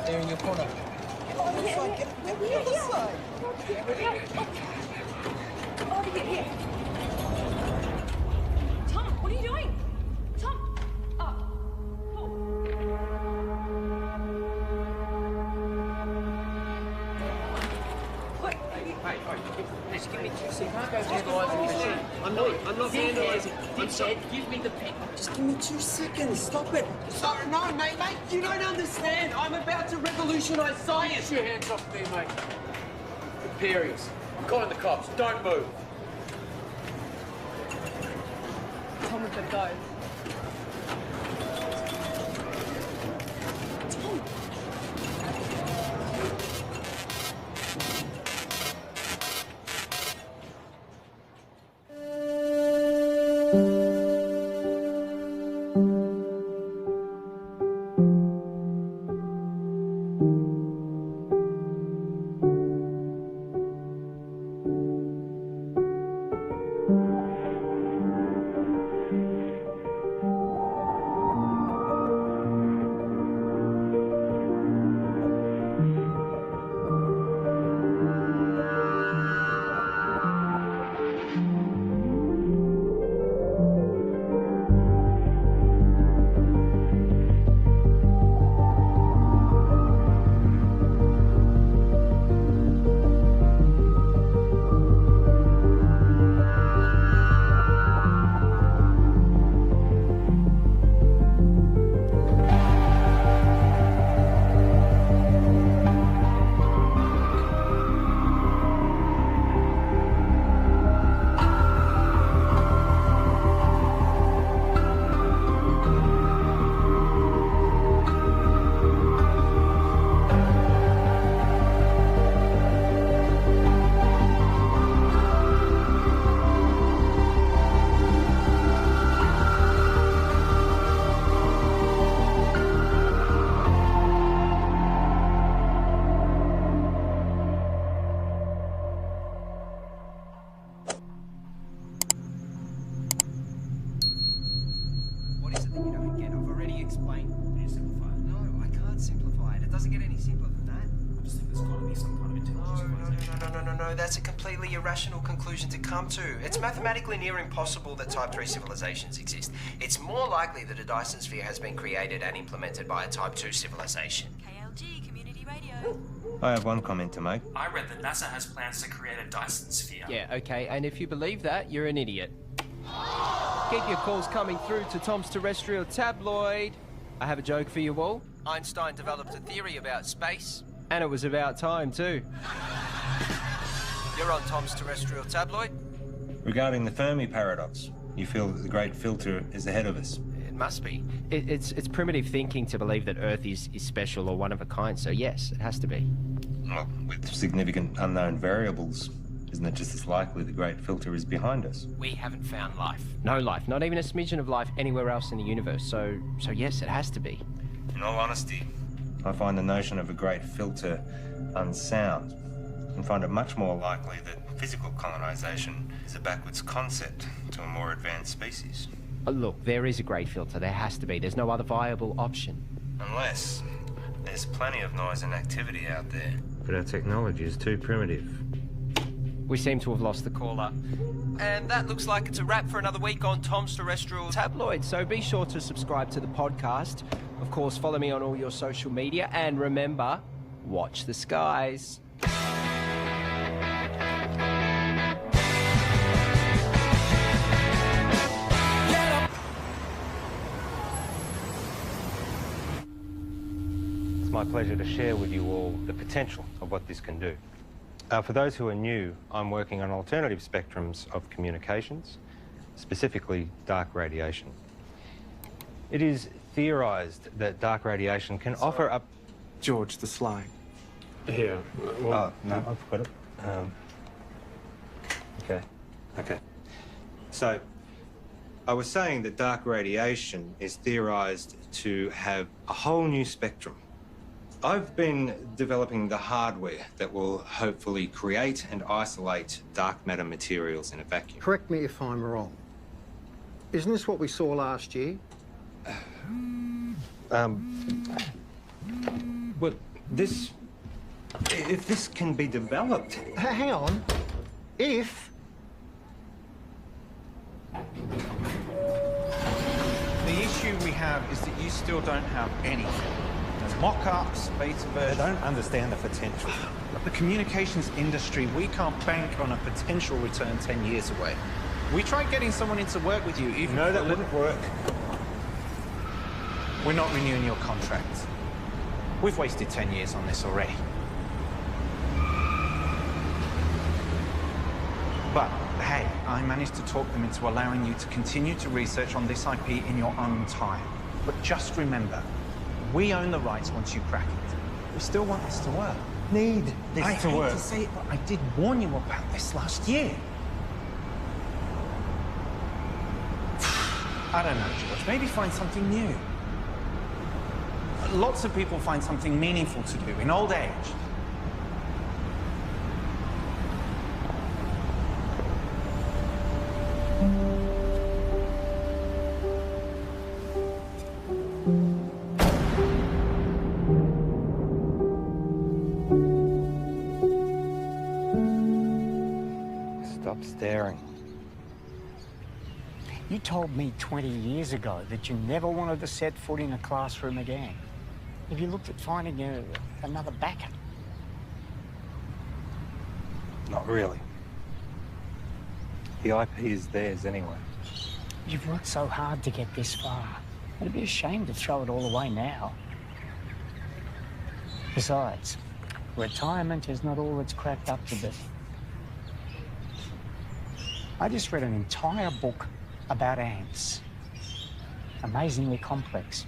there in your corner. Get the other side. Over here. Tom, what are you doing? Tom! Paul. What? Just give me 2 seconds. You can't go vandalising the machine. I'm not vandalising. I'm sorry. Give me the pen. Just give me 2 seconds. Stop it. Sorry, no, mate. You don't understand. I'm about to revolutionise science. Get your hands off me, mate. Imperials. I'm calling the cops. Don't move. Tom, we could go. Tom! explain. Can you simplify it? No, I can't simplify it. It doesn't get any simpler than that. I just think there's got to be some kind of intelligence civilization. No. That's a completely irrational conclusion to come to. It's mathematically near impossible that Type 3 civilizations exist. It's more likely that a Dyson sphere has been created and implemented by a Type 2 civilization. KLG Community Radio. I have one comment to make. I read that NASA has plans to create a Dyson sphere. Yeah, okay, and if you believe that, you're an idiot. Keep your calls coming through to Tom's Terrestrial Tabloid. I have a joke for you all. Einstein developed a theory about space. And it was about time, too. You're on Tom's Terrestrial Tabloid. Regarding the Fermi paradox, you feel that the great filter is ahead of us. It must be. It's primitive thinking to believe that Earth is special or one of a kind, so yes, it has to be. Well, with significant unknown variables, isn't it just as likely the great filter is behind us? We haven't found life. No life, not even a smidgen of life anywhere else in the universe, so yes, it has to be. In all honesty, I find the notion of a great filter unsound and find it much more likely that physical colonization is a backwards concept to a more advanced species. Look, there is a great filter. There has to be. There's no other viable option. Unless there's plenty of noise and activity out there. But our technology is too primitive. We seem to have lost the caller. And that looks like it's a wrap for another week on Tom's Terrestrial Tabloid. So be sure to subscribe to the podcast. Of course, follow me on all your social media. And remember, watch the skies. It's my pleasure to share with you all the potential of what this can do. For those who are new, I'm working on alternative spectrums of communications, specifically dark radiation. It is theorized that dark radiation can offer up... George the Sly. Here. Oh, no, I've got it. Okay. So, I was saying that dark radiation is theorized to have a whole new spectrum. I've been developing the hardware that will hopefully create and isolate dark matter materials in a vacuum. Correct me if I'm wrong. Isn't this what we saw last year? Well, If this can be developed. Hang on. If... The issue we have is that you still don't have anything. There's mock-ups, beta versions. I don't understand the potential. The communications industry, we can't bank on a potential return 10 years away. We tried getting someone in to work with you, even No, that wouldn't work. We're not renewing your contract. We've wasted 10 years on this already. But, hey, I managed to talk them into allowing you to continue to research on this IP in your own time. But just remember, we own the rights once you crack it. We still want this to work. Need this I to hate work. to say it, but I did warn you about this last year. I don't know, George. Maybe find something new. Lots of people find something meaningful to do in old age. Stop staring. You told me 20 years ago that you never wanted to set foot in a classroom again. Have you looked at finding another backer? Not really. The IP is theirs anyway. You've worked so hard to get this far. It'd be a shame to throw it all away now. Besides, retirement is not all it's cracked up to be. I just read an entire book about ants. Amazingly complex.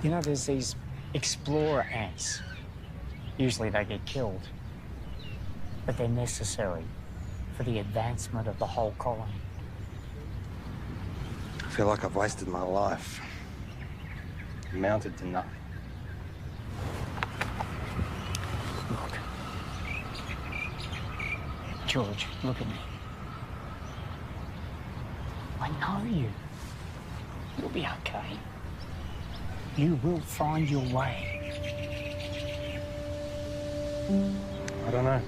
You know, there's these explorer ants. Usually they get killed, but they're necessary for the advancement of the whole colony. I feel like I've wasted my life. Amounted to nothing. Look. George, look at me. I know you. You'll be okay. You will find your way. I don't know.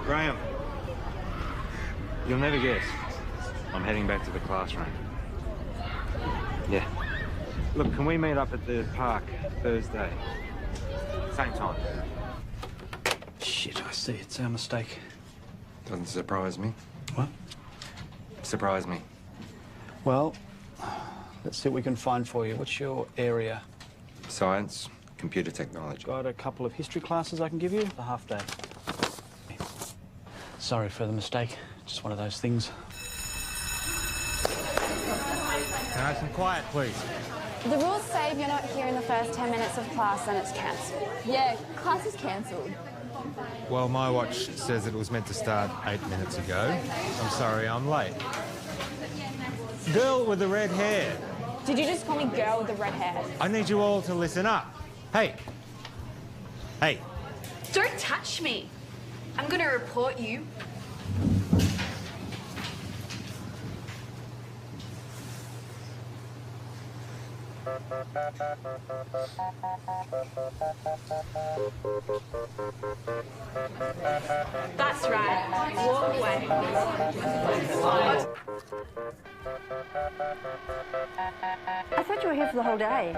Graham, you'll never guess. I'm heading back to the classroom. Yeah. Look, can we meet up at the park Thursday? Same time. Shit, I see. It's our mistake. Doesn't surprise me. What? Surprise me. Well, let's see what we can find for you. What's your area? Science, computer technology. Got a couple of history classes I can give you. A half day. Sorry for the mistake. Just one of those things. Can I have some quiet, please? The rules say if you're not here in the first 10 minutes of class, then it's cancelled. Yeah, class is cancelled. Well, my watch says it was meant to start 8 minutes ago. I'm sorry, I'm late. Girl with the red hair. Did you just call me girl with the red hair? I need you all to listen up. Hey. Hey. Don't touch me. I'm going to report you. That's right. Walk away. I thought you were here for the whole day.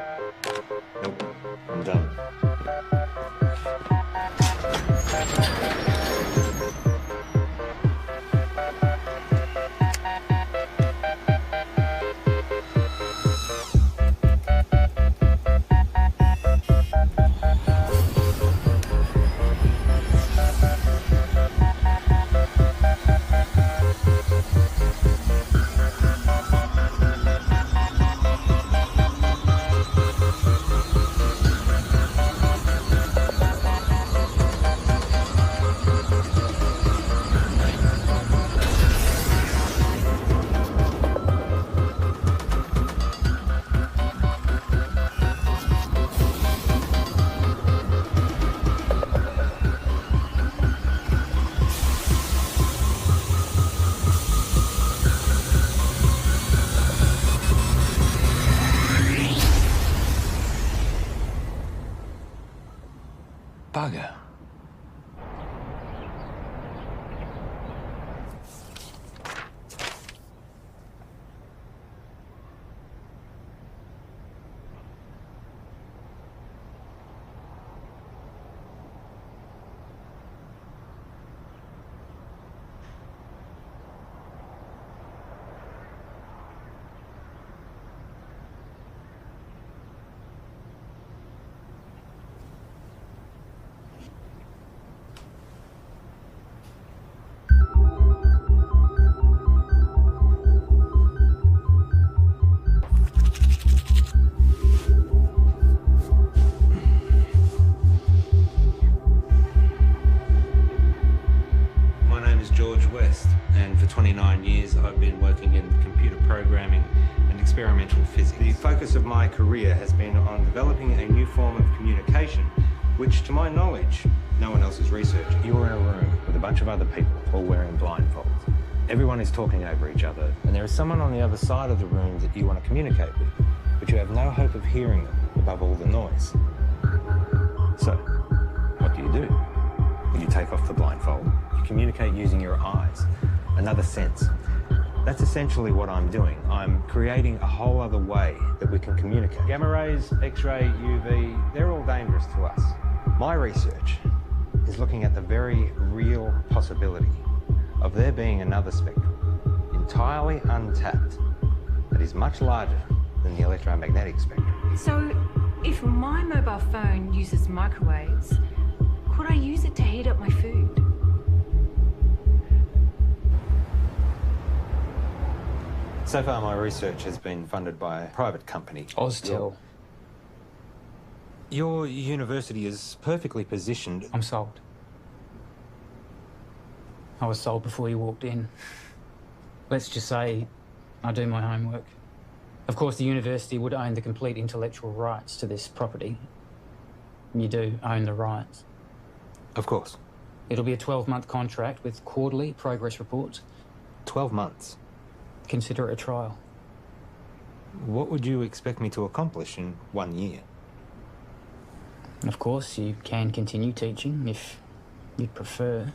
Nope, I'm done. physicist, and for 29 years I've been working in computer programming and experimental physics. The focus of my career has been on developing a new form of communication, which, to my knowledge, no one else has researched. You're in a room with a bunch of other people, all wearing blindfolds. Everyone is talking over each other, and there is someone on the other side of the room that you want to communicate with, but you have no hope of hearing them above all the noise. So, what do? You take off the blindfold. You communicate using your eyes, another sense. That's essentially what I'm doing. I'm creating a whole other way that we can communicate. Gamma rays, X-ray, UV, they're all dangerous to us. My research is looking at the very real possibility of there being another spectrum, entirely untapped, that is much larger than the electromagnetic spectrum. So, if my mobile phone uses microwaves, could I use it to heat up my food? So far, my research has been funded by a private company. Oztel. Your university is perfectly positioned. I'm sold. I was sold before you walked in. Let's just say I do my homework. Of course, the university would own the complete intellectual rights to this property. You do own the rights. Of course. It'll be a 12-month contract with quarterly progress reports. 12 months? Consider it a trial. What would you expect me to accomplish in 1 year? Of course, you can continue teaching if you'd prefer.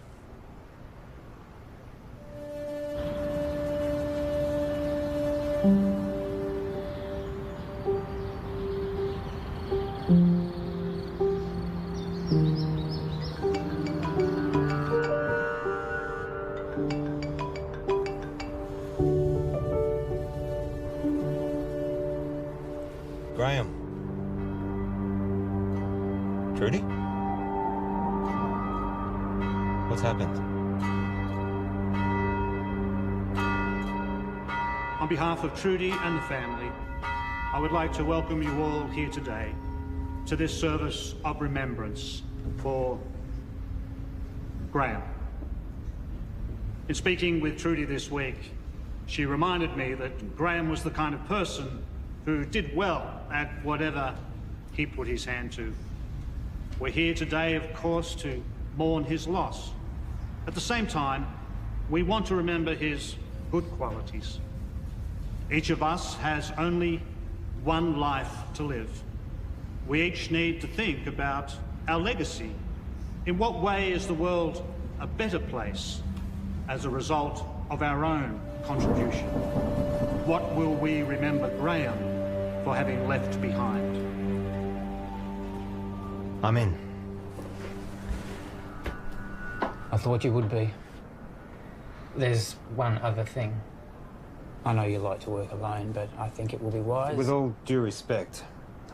Graham. Trudy? What's happened? On behalf of Trudy and the family, I would like to welcome you all here today to this service of remembrance for Graham. In speaking with Trudy this week, she reminded me that Graham was the kind of person who did well at whatever he put his hand to. We're here today, of course, to mourn his loss. At the same time, we want to remember his good qualities. Each of us has only one life to live. We each need to think about our legacy. In what way is the world a better place as a result of our own contribution? What will we remember Graham for having left behind? I'm in. I thought you would be. There's one other thing. I know you like to work alone, but I think it will be wise. With all due respect,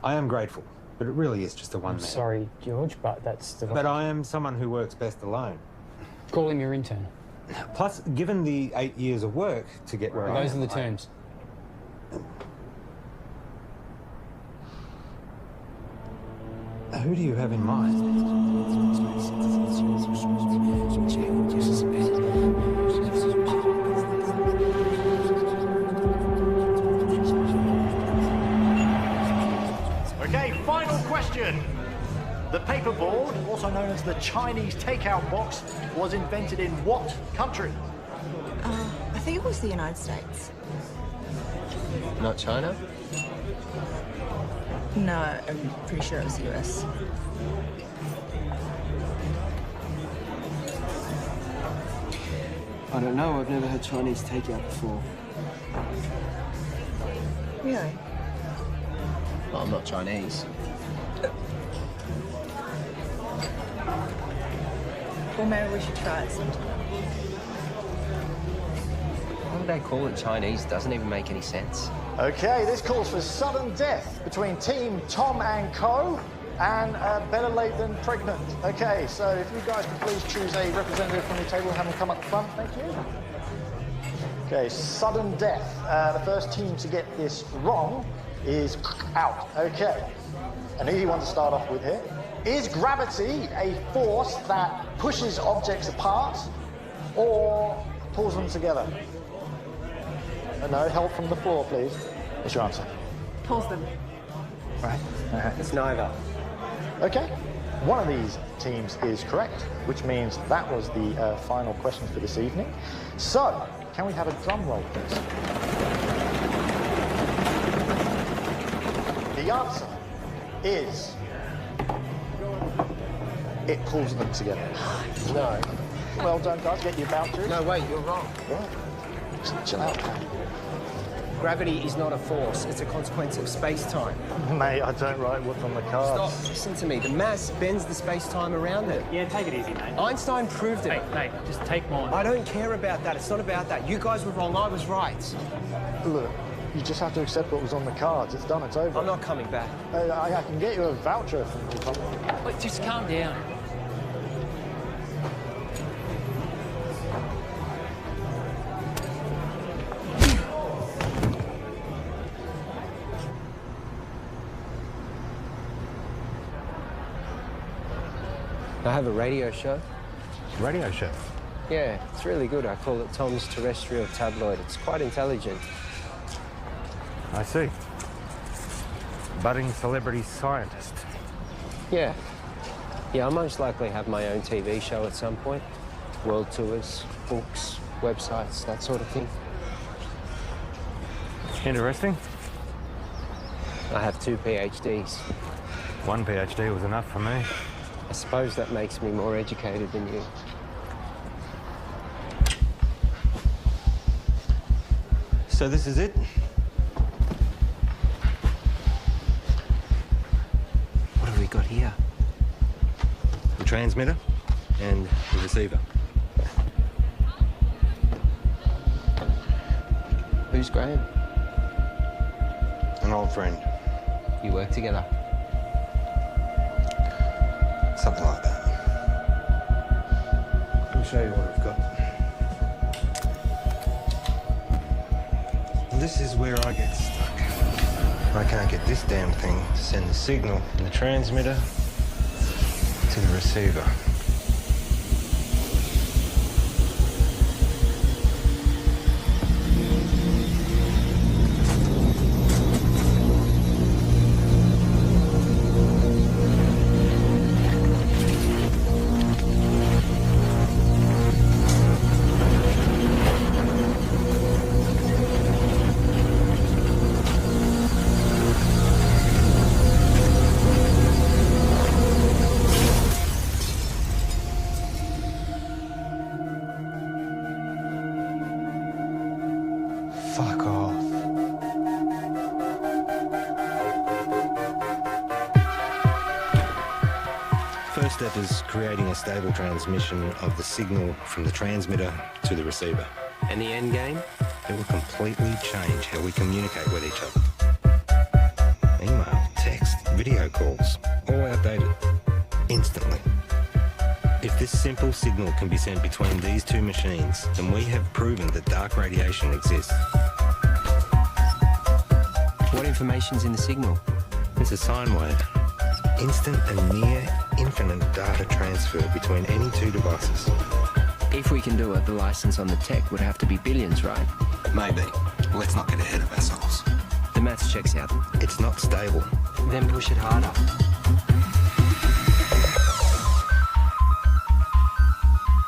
I am grateful, but it really is just a one-man. Sorry, George, but that's the... But I am someone who works best alone. Call him your intern. Plus, given the 8 years of work to get where I am... Those are the terms. Who do you have in mind? Okay, final question. The paperboard, also known as the Chinese takeout box, was invented in what country? I think it was the United States. Not China? No, I'm pretty sure it was the US. I don't know. I've never had Chinese takeout before. Really? Well, I'm not Chinese. Well, maybe we should try it sometime. Why would they call it Chinese? Doesn't even make any sense. Okay, this calls for sudden death between Team Tom and Co. and better late than pregnant. Okay, so if you guys could please choose a representative from your table and have them come up front, thank you. Okay, sudden death. The first team to get this wrong is out. Okay, an easy one to start off with here. Is gravity a force that pushes objects apart, or pulls them together? No, help from the floor, please. What's your answer? Pulls them. Right. It's neither. Okay. One of these teams is correct, which means that was the final question for this evening. So, can we have a drum roll, please? The answer is... it pulls them together. No. Well done, guys. Get your vouchers. No, wait, you're wrong. Right. Just chill out, man. Gravity is not a force, it's a consequence of space-time. Mate, I don't write what's on the cards. Stop, listen to me. The mass bends the space-time around it. Yeah, take it easy, mate. Einstein proved it. Mate, just take mine. I don't care about that. It's not about that. You guys were wrong, I was right. Look, you just have to accept what was on the cards. It's done, it's over. I'm not coming back. I can get you a voucher from the company. Wait, just calm down. I have a radio show. Radio show? Yeah, it's really good. I call it Tom's Terrestrial Tabloid. It's quite intelligent. I see. Budding celebrity scientist. Yeah. Yeah, I'll most likely have my own TV show at some point. World tours, books, websites, that sort of thing. Interesting. I have 2 PhDs. One PhD was enough for me. I suppose that makes me more educated than you. So this is it? What have we got here? The transmitter and the receiver. Who's Graham? An old friend. You work together? Something like that. Let me show you what I've got. This is where I get stuck. I can't get this damn thing to send the signal from the transmitter to the receiver. Fuck off. First step is creating a stable transmission of the signal from the transmitter to the receiver. And the end game? It will completely change how we communicate with each other. Email, text, video calls, all outdated. Instantly. If this simple signal can be sent between these two machines, then we have proven that dark radiation exists. What information's in the signal? It's a sine wave. Instant and near infinite data transfer between any two devices. If we can do it, the license on the tech would have to be billions, right? Maybe. Let's not get ahead of ourselves. The maths checks out. It's not stable. Then push it harder.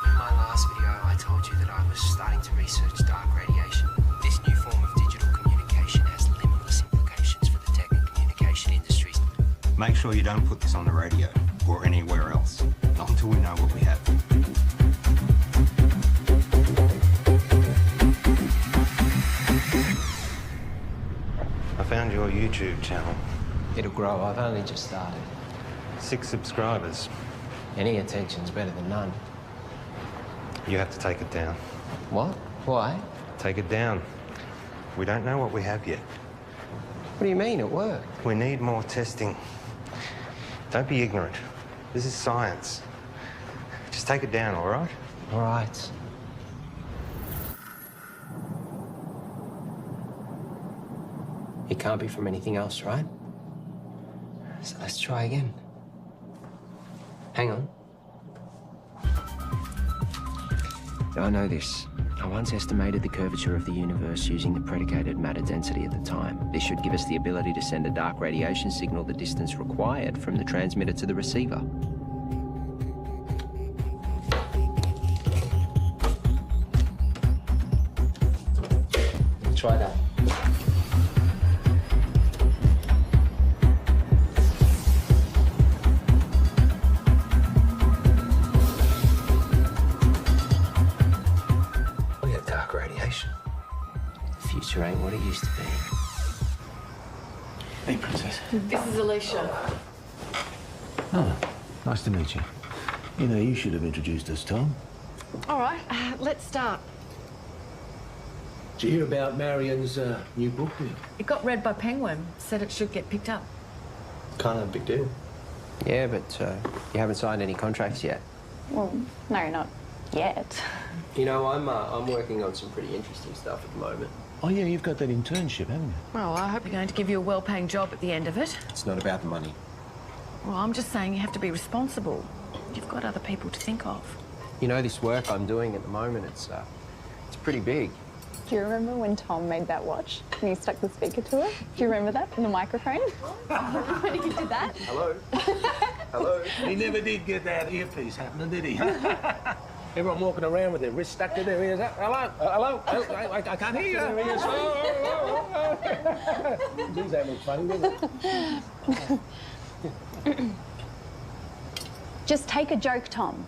In my last video, I told you that I was starting to research dark radiation. This new form of digital communication has limitless implications for the tech and communication industries. Make sure you don't put this on the radio or anywhere else. Not until we know what we have. I found your YouTube channel. It'll grow. I've only just started. 6 subscribers. Any attention's better than none. You have to take it down. What? Why? Take it down. We don't know what we have yet. What do you mean? It worked. We need more testing. Don't be ignorant. This is science. Just take it down, all right? All right. It can't be from anything else, right? So let's try again. Hang on. I know this. I once estimated the curvature of the universe using the predicated matter density at the time. This should give us the ability to send a dark radiation signal the distance required from the transmitter to the receiver. Try that. We have dark radiation. The future ain't what it used to be. Hey, Princess. This is Alicia. Oh, nice to meet you. You know, you should have introduced us, Tom. All right, let's start. Did you hear about Marion's new book? It got read by Penguin. Said it should get picked up. Kind of a big deal. Yeah, but you haven't signed any contracts yet. Well, no, not yet. You know, I'm working on some pretty interesting stuff at the moment. Oh, yeah, you've got that internship, haven't you? Well, I hope you're going to give you a well-paying job at the end of it. It's not about the money. Well, I'm just saying you have to be responsible. You've got other people to think of. You know, this work I'm doing at the moment, it's pretty big. Do you remember when Tom made that watch and you stuck the speaker to it? Do you remember that in the microphone? When he did that? Hello? Hello? He never did get that earpiece happening, did he? Everyone walking around with their wrists stuck to their ears. Hello? Hello? I can't hear you. Geez, that looks funny, doesn't it? Just take a joke, Tom.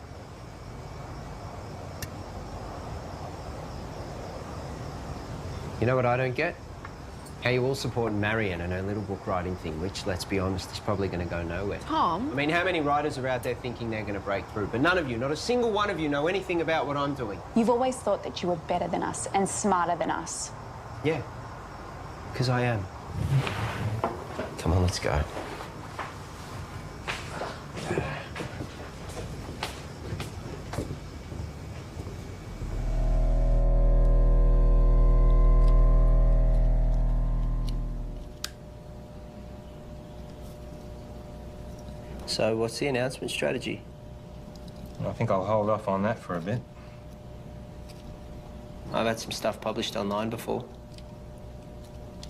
You know what I don't get? How you all support Marion and her little book writing thing, which, let's be honest, is probably going to go nowhere. Tom? I mean, how many writers are out there thinking they're going to break through? But none of you, not a single one of you, know anything about what I'm doing. You've always thought that you were better than us and smarter than us. Yeah, because I am. Come on, let's go. So what's the announcement strategy? I think I'll hold off on that for a bit. I've had some stuff published online before.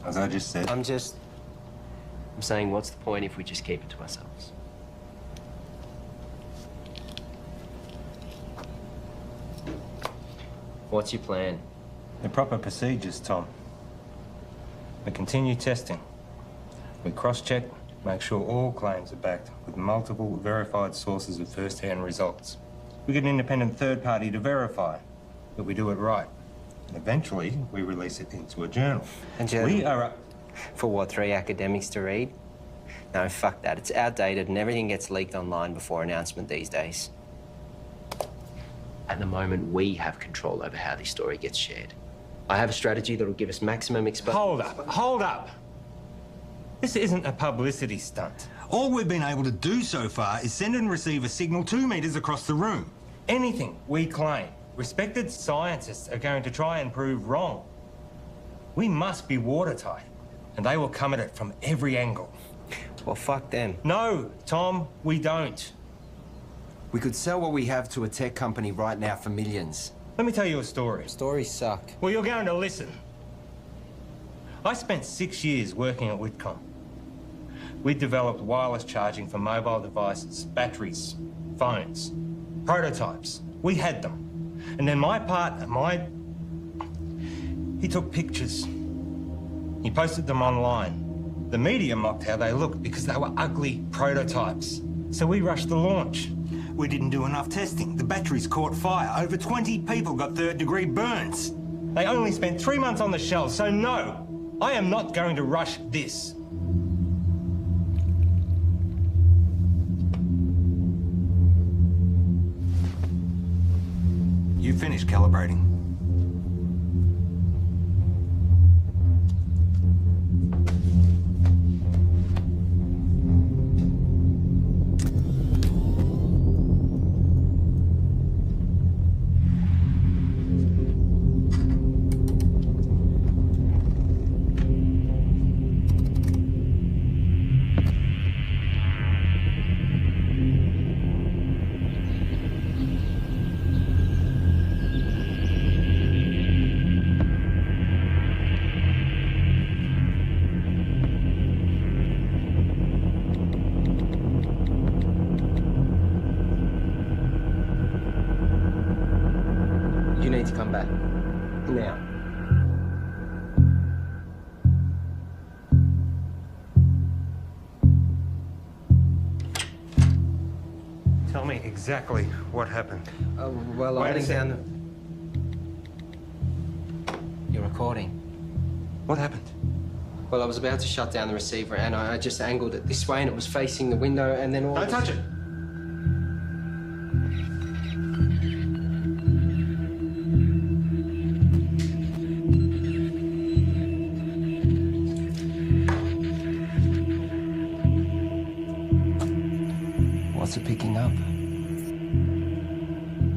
As I just said. I'm saying, what's the point if we just keep it to ourselves? What's your plan? The proper procedures, Tom. We continue testing. We cross-check, make sure all claims are backed with multiple verified sources of first-hand results. We get an independent third party to verify that we do it right. And eventually, we release it into a journal. A journal? We are For what, 3 academics to read? No, fuck that. It's outdated and everything gets leaked online before announcement these days. At the moment, we have control over how this story gets shared. I have a strategy that'll give us maximum exposure. Hold up. This isn't a publicity stunt. All we've been able to do so far is send and receive a signal 2 meters across the room. Anything we claim, respected scientists are going to try and prove wrong. We must be watertight, and they will come at it from every angle. Well, fuck them. No, Tom, we don't. We could sell what we have to a tech company right now for millions. Let me tell you a story. Stories suck. Well, you're going to listen. I spent 6 years working at Whitcomb. We developed wireless charging for mobile devices, batteries, phones, prototypes. We had them. And then my partner, he took pictures. He posted them online. The media mocked how they looked because they were ugly prototypes. So we rushed the launch. We didn't do enough testing. The batteries caught fire. Over 20 people got third-degree burns. They only spent 3 months on the shelves, so no, I am not going to rush this. You finished calibrating. You need to come back. Now. Tell me exactly what happened. Well, Wait I a went down second. You're recording. What happened? Well, I was about to shut down the receiver and I just angled it this way and it was facing the window and then all... Don't touch it! What's it picking up?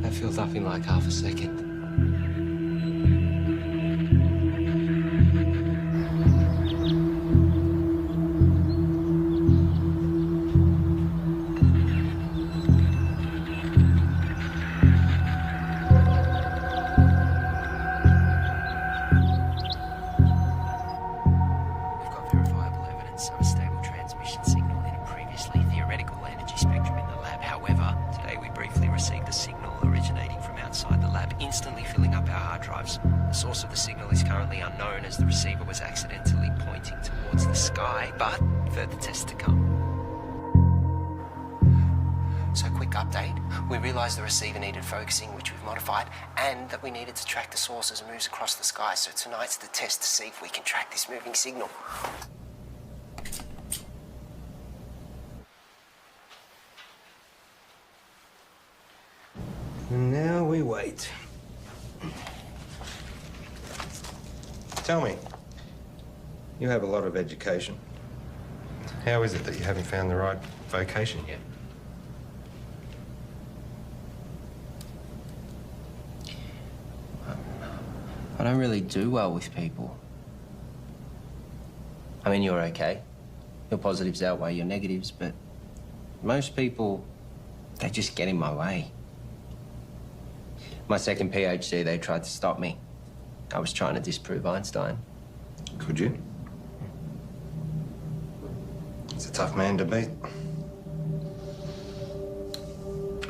That feels up in like half a second. The receiver needed focusing, which we've modified, and that we needed to track the source as it moves across the sky. So tonight's the test to see if we can track this moving signal. And now we wait. Tell me, you have a lot of education. How is it that you haven't found the right vocation yet? I don't really do well with people. I mean, you're okay. Your positives outweigh your negatives, but most people, they just get in my way. My second PhD, they tried to stop me. I was trying to disprove Einstein. Could you? It's a tough man to beat.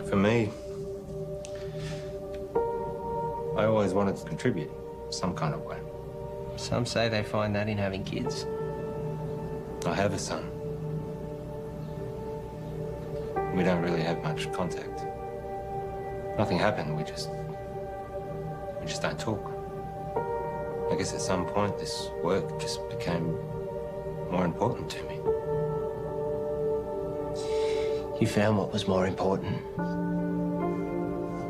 For me, I always wanted to contribute some kind of way. Some say they find that in having kids. I have a son. We don't really have much contact. Nothing happened, we just don't talk. I guess at some point this work just became more important to me. You found what was more important.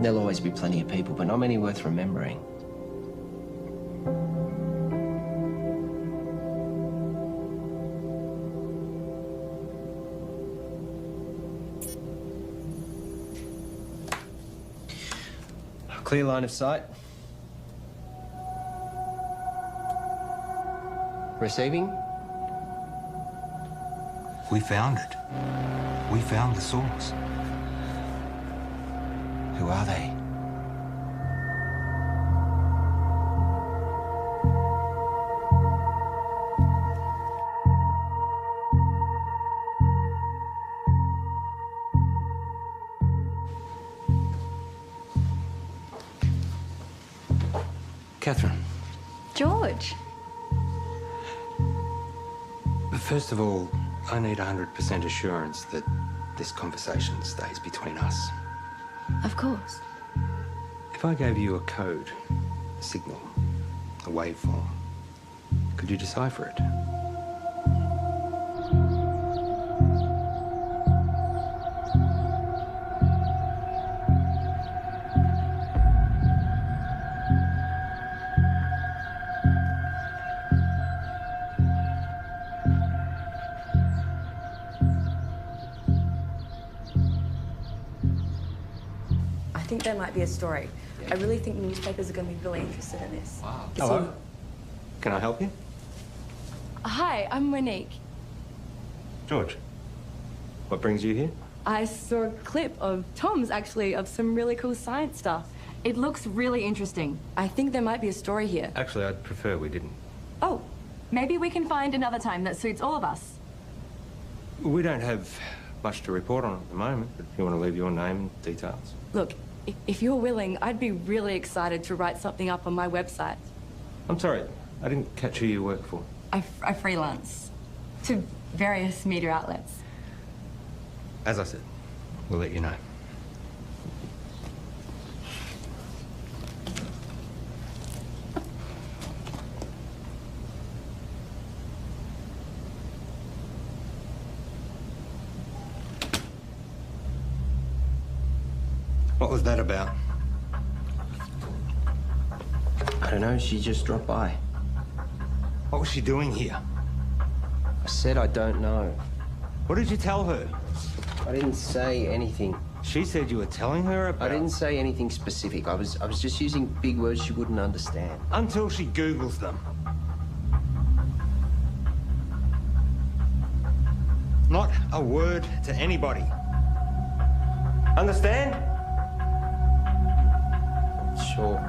There'll always be plenty of people, but not many worth remembering. Clear line of sight. Receiving? We found it. We found the source. Who are they? Catherine. George. First of all, I need 100% assurance that this conversation stays between us. Of course. If I gave you a code, a signal, a waveform, could you decipher it? I think there might be a story. I really think newspapers are going to be really interested in this. Wow. It's Hello? Can I help you? Hi, I'm Monique. George, what brings you here? I saw a clip of Tom's, actually, of some really cool science stuff. It looks really interesting. I think there might be a story here. Actually, I'd prefer we didn't. Oh, maybe we can find another time that suits all of us. We don't have much to report on at the moment, but if you want to leave your name and details. Look, If you're willing, I'd be really excited to write something up on my website. I'm sorry, I didn't catch who you work for. I freelance to various media outlets. As I said, we'll let you know. What was that about? I don't know, she just dropped by. What was she doing here? I said I don't know. What did you tell her? I didn't say anything. She said you were telling her about... I didn't say anything specific. I was just using big words she wouldn't understand. Until she Googles them. Not a word to anybody. Understand? Sure.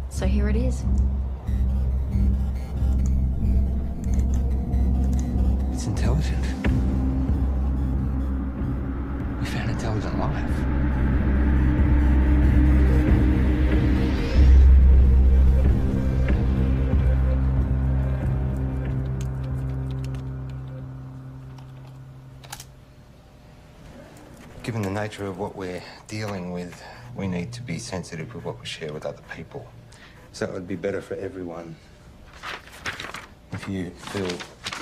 So here it is. It's intelligent. We found intelligent life. Given the nature of what we're dealing with, we need to be sensitive with what we share with other people. So it would be better for everyone if you fill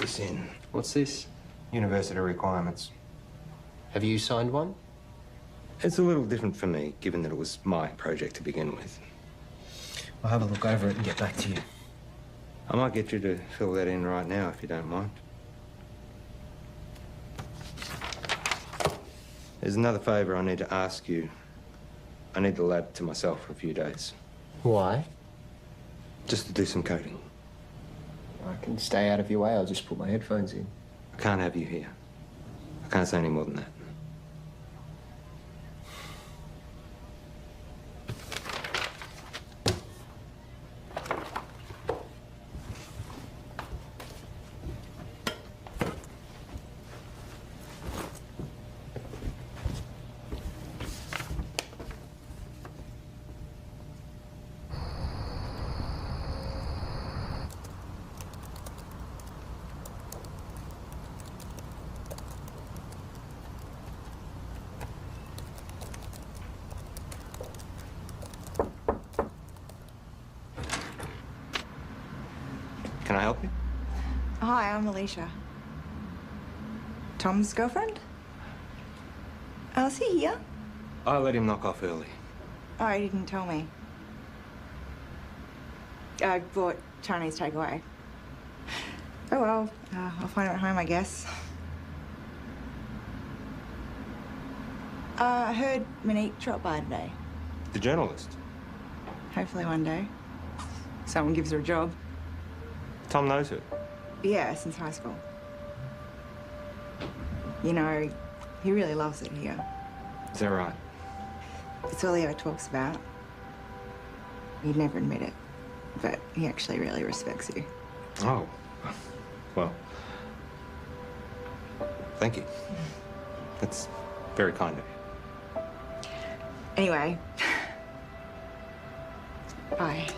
this in. What's this? University requirements. Have you signed one? It's a little different for me, given that it was my project to begin with. I'll have a look over it and get back to you. I might get you to fill that in right now, if you don't mind. There's another favour I need to ask you. I need the lab to myself for a few days. Why? Just to do some coding. I can stay out of your way. I'll just put my headphones in. I can't have you here. I can't say any more than that. Can I help you? Hi, I'm Alicia. Tom's girlfriend? Oh, is he here? I let him knock off early. Oh, he didn't tell me. I bought Chinese takeaway. Oh well, I'll find him at home, I guess. I heard Monique dropped by today. The journalist? Hopefully one day. Someone gives her a job. Tom knows her. Yeah, since high school. You know, he really loves it here. Is that right? It's all he ever talks about. He'd never admit it, but he actually really respects you. Oh. Well. Thank you. That's very kind of you. Anyway. Bye.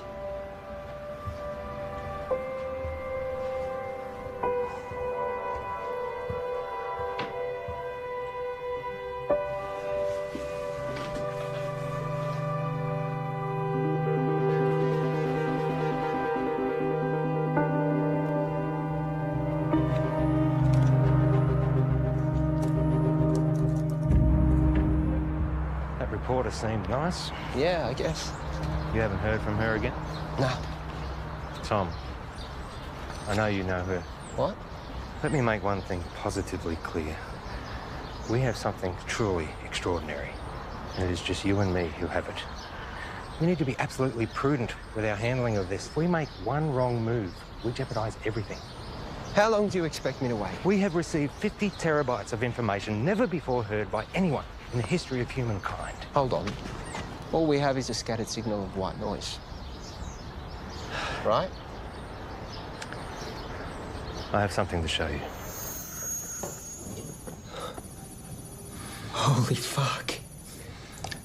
Reporter seemed nice. Yeah, I guess. You haven't heard from her again? No. Tom, I know you know her. What? Let me make one thing positively clear. We have something truly extraordinary, and it is just you and me who have it. We need to be absolutely prudent with our handling of this. If we make one wrong move, we jeopardize everything. How long do you expect me to wait? We have received 50 terabytes of information never before heard by anyone in the history of humankind. Hold on. All we have is a scattered signal of white noise. Right? I have something to show you. Holy fuck.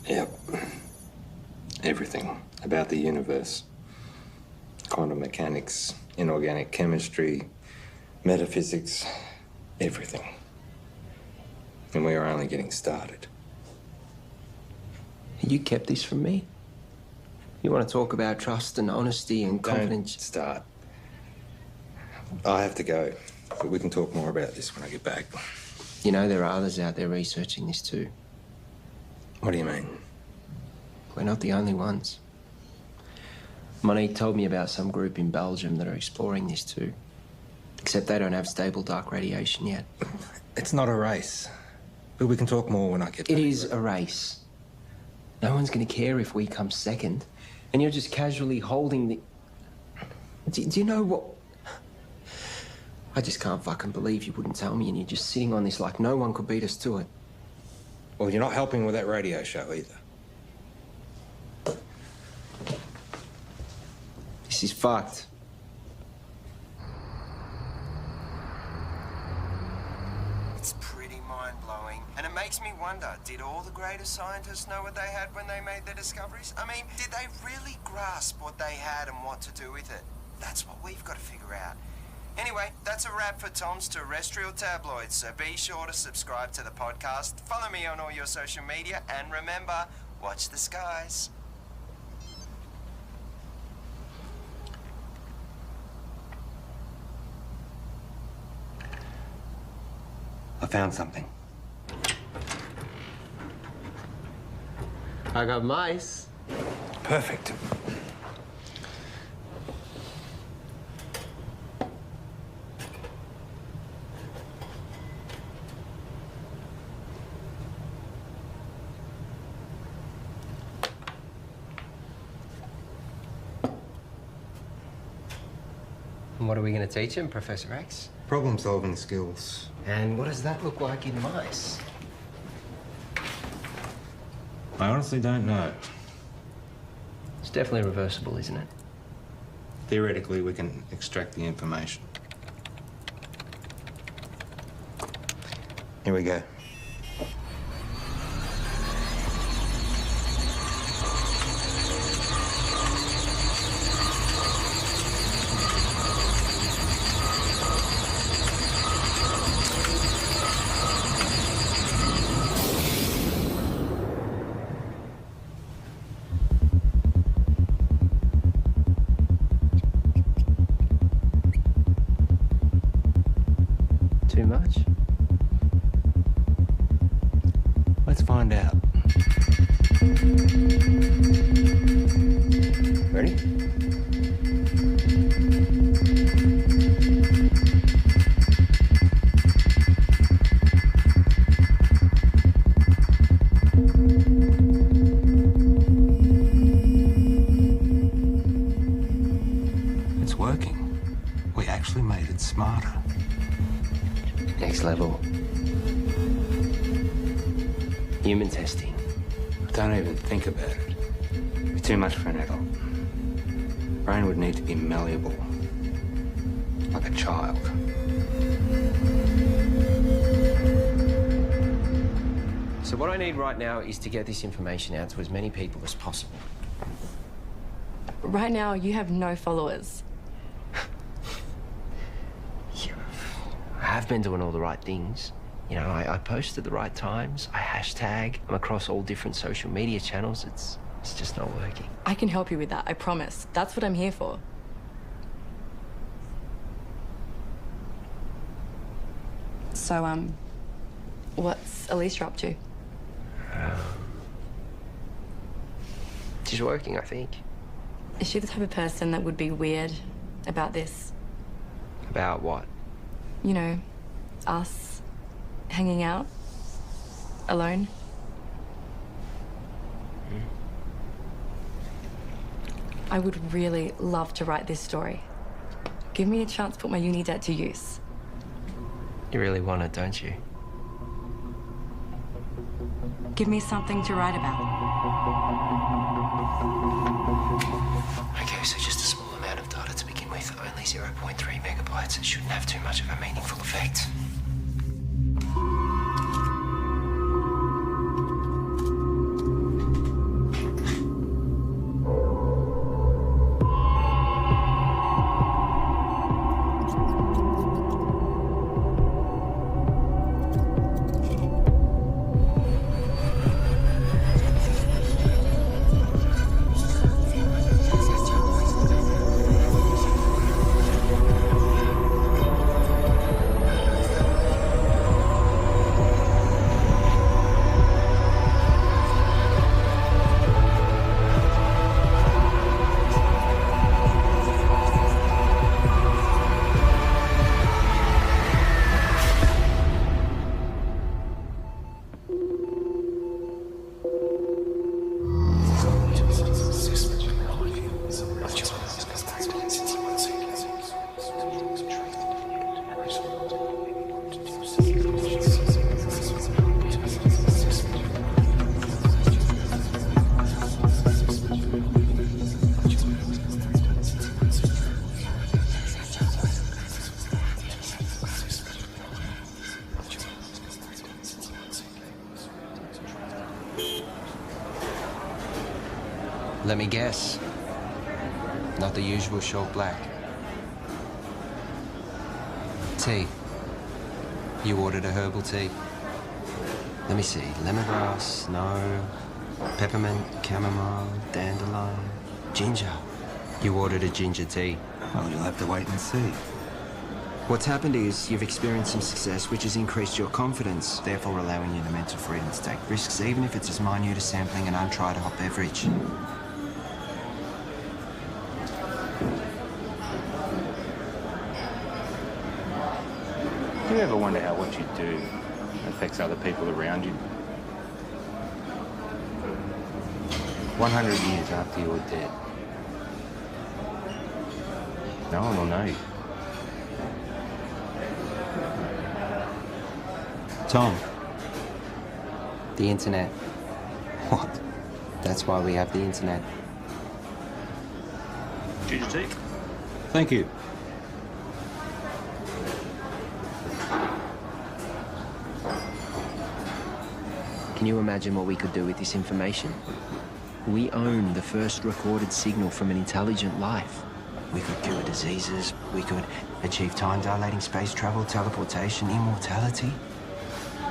Yep. Everything about the universe. Quantum mechanics, inorganic chemistry, metaphysics, everything. And we are only getting started. You kept this from me? You want to talk about trust and honesty and confidence? Don't start. I have to go, but we can talk more about this when I get back. You know, there are others out there researching this too. What do you mean? We're not the only ones. Monique told me about some group in Belgium that are exploring this too. Except they don't have stable dark radiation yet. It's not a race. But we can talk more when I get back. It is a race. No one's going to care if we come second. And you're just casually holding the... Do you know what... I just can't fucking believe you wouldn't tell me and you're just sitting on this like no one could beat us to it. Well, you're not helping with that radio show either. This is fucked. It's pretty mind-blowing. And it makes me wonder, did all the greatest scientists know what they had when they made their discoveries? I mean, did they really grasp what they had and what to do with it? That's what we've got to figure out. Anyway, that's a wrap for Tom's Terrestrial Tabloids, so be sure to subscribe to the podcast, follow me on all your social media, and remember, watch the skies. I found something. I got mice. Perfect. And what are we going to teach him, Professor X? Problem-solving skills. And what does that look like in mice? I honestly don't know. It's definitely reversible, isn't it? Theoretically, we can extract the information. Here we go. Too much? Let's find out. Ready? It's working. We actually made it smarter. Next level. Human testing. Don't even think about it. It'd be too much for an adult. Brain would need to be malleable. Like a child. So what I need right now is to get this information out to as many people as possible. Right now, you have no followers. I have been doing all the right things. You know, I post at the right times, I hashtag, I'm across all different social media channels. It's just not working. I can help you with that, I promise. That's what I'm here for. So, what's Alicia up to? She's working, I think. Is she the type of person that would be weird about this? About what? You know, us hanging out alone. I would really love to write this story. Give me a chance to put my uni debt to use. You really want it, don't you? Give me something to write about. Okay, so just a small amount of data to begin with, only 0.3 megabytes. It shouldn't have too much of a meaningful effect. Let me guess. Not the usual short black. Tea. You ordered a herbal tea. Let me see. Lemongrass, no. Peppermint, chamomile, dandelion, ginger. You ordered a ginger tea. Well, you'll have to wait and see. What's happened is you've experienced some success, which has increased your confidence, therefore allowing you the mental freedom to take risks, even if it's as minute as sampling an untried hot beverage. Do you ever wonder how what you do affects other people around you? 100 years after you're dead, no one will know you. Tom. The internet. What? That's why we have the internet. Ginger tea? Thank you. Can you imagine what we could do with this information? We own the first recorded signal from an intelligent life. We could cure diseases, we could achieve time-dilating space travel, teleportation, immortality.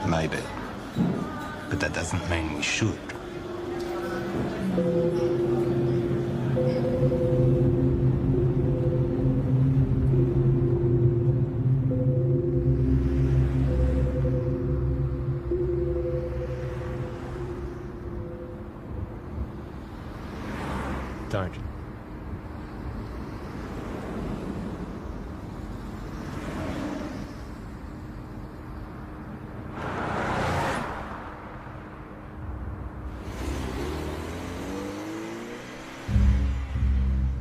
Maybe. But that doesn't mean we should. Don't.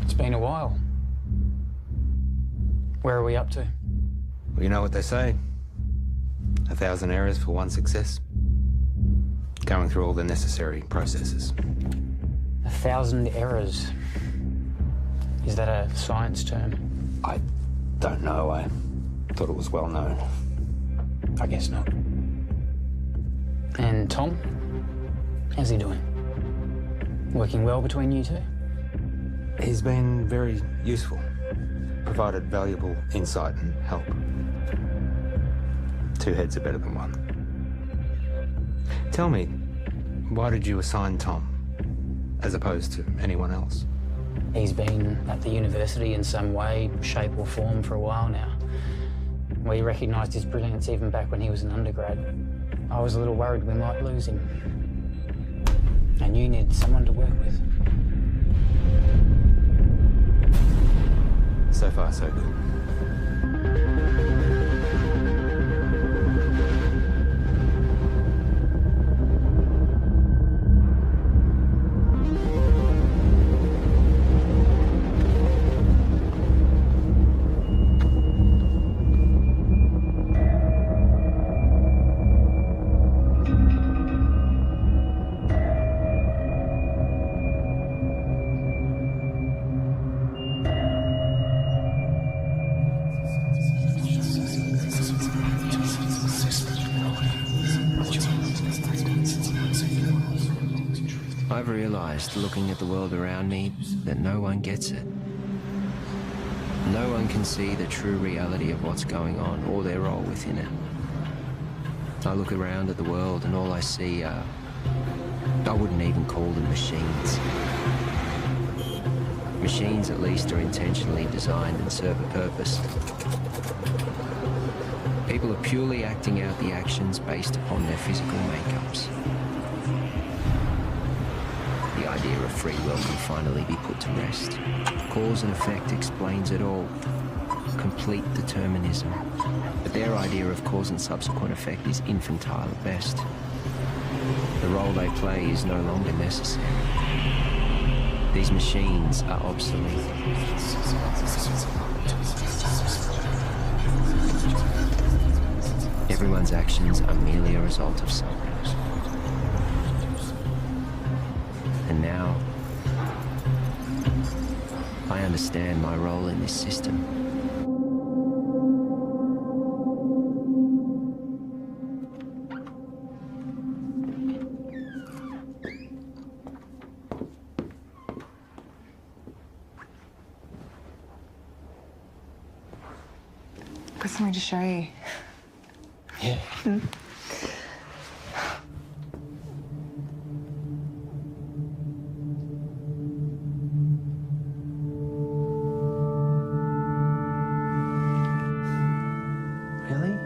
It's been a while. Where are we up to? Well, you know what they say. 1,000 errors for one success. Going through all the necessary processes. 1,000 errors. Is that a science term? I don't know. I thought it was well known. I guess not. And Tom? How's he doing? Working well between you two? He's been very useful. Provided valuable insight and help. Two heads are better than one. Tell me, why did you assign Tom, as opposed to anyone else? He's been at the university in some way, shape or form for a while now. We recognised his brilliance even back when he was an undergrad. I was a little worried we might lose him. And you needed someone to work with. So far, so good. I've realized, looking at the world around me, that no one gets it. No one can see the true reality of what's going on or their role within it. I look around at the world and all I see are... I wouldn't even call them machines. Machines, at least, are intentionally designed and serve a purpose. People are purely acting out the actions based upon their physical makeups. The idea of free will can finally be put to rest. Cause and effect explains it all. Complete determinism. But their idea of cause and subsequent effect is infantile at best. The role they play is no longer necessary. These machines are obsolete. Everyone's actions are merely a result of something. And now, I understand my role in this system. Got something to show you. Yeah. Really?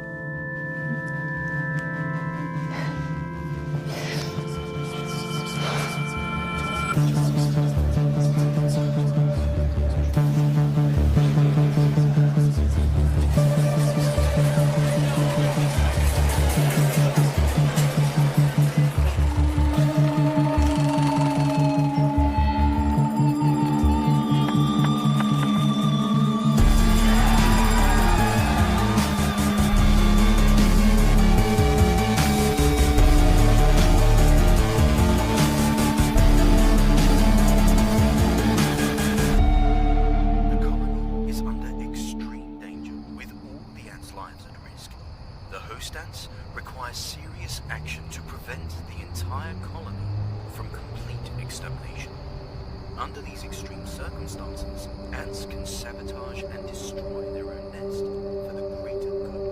Under these extreme circumstances, ants can sabotage and destroy their own nest for the greater good of the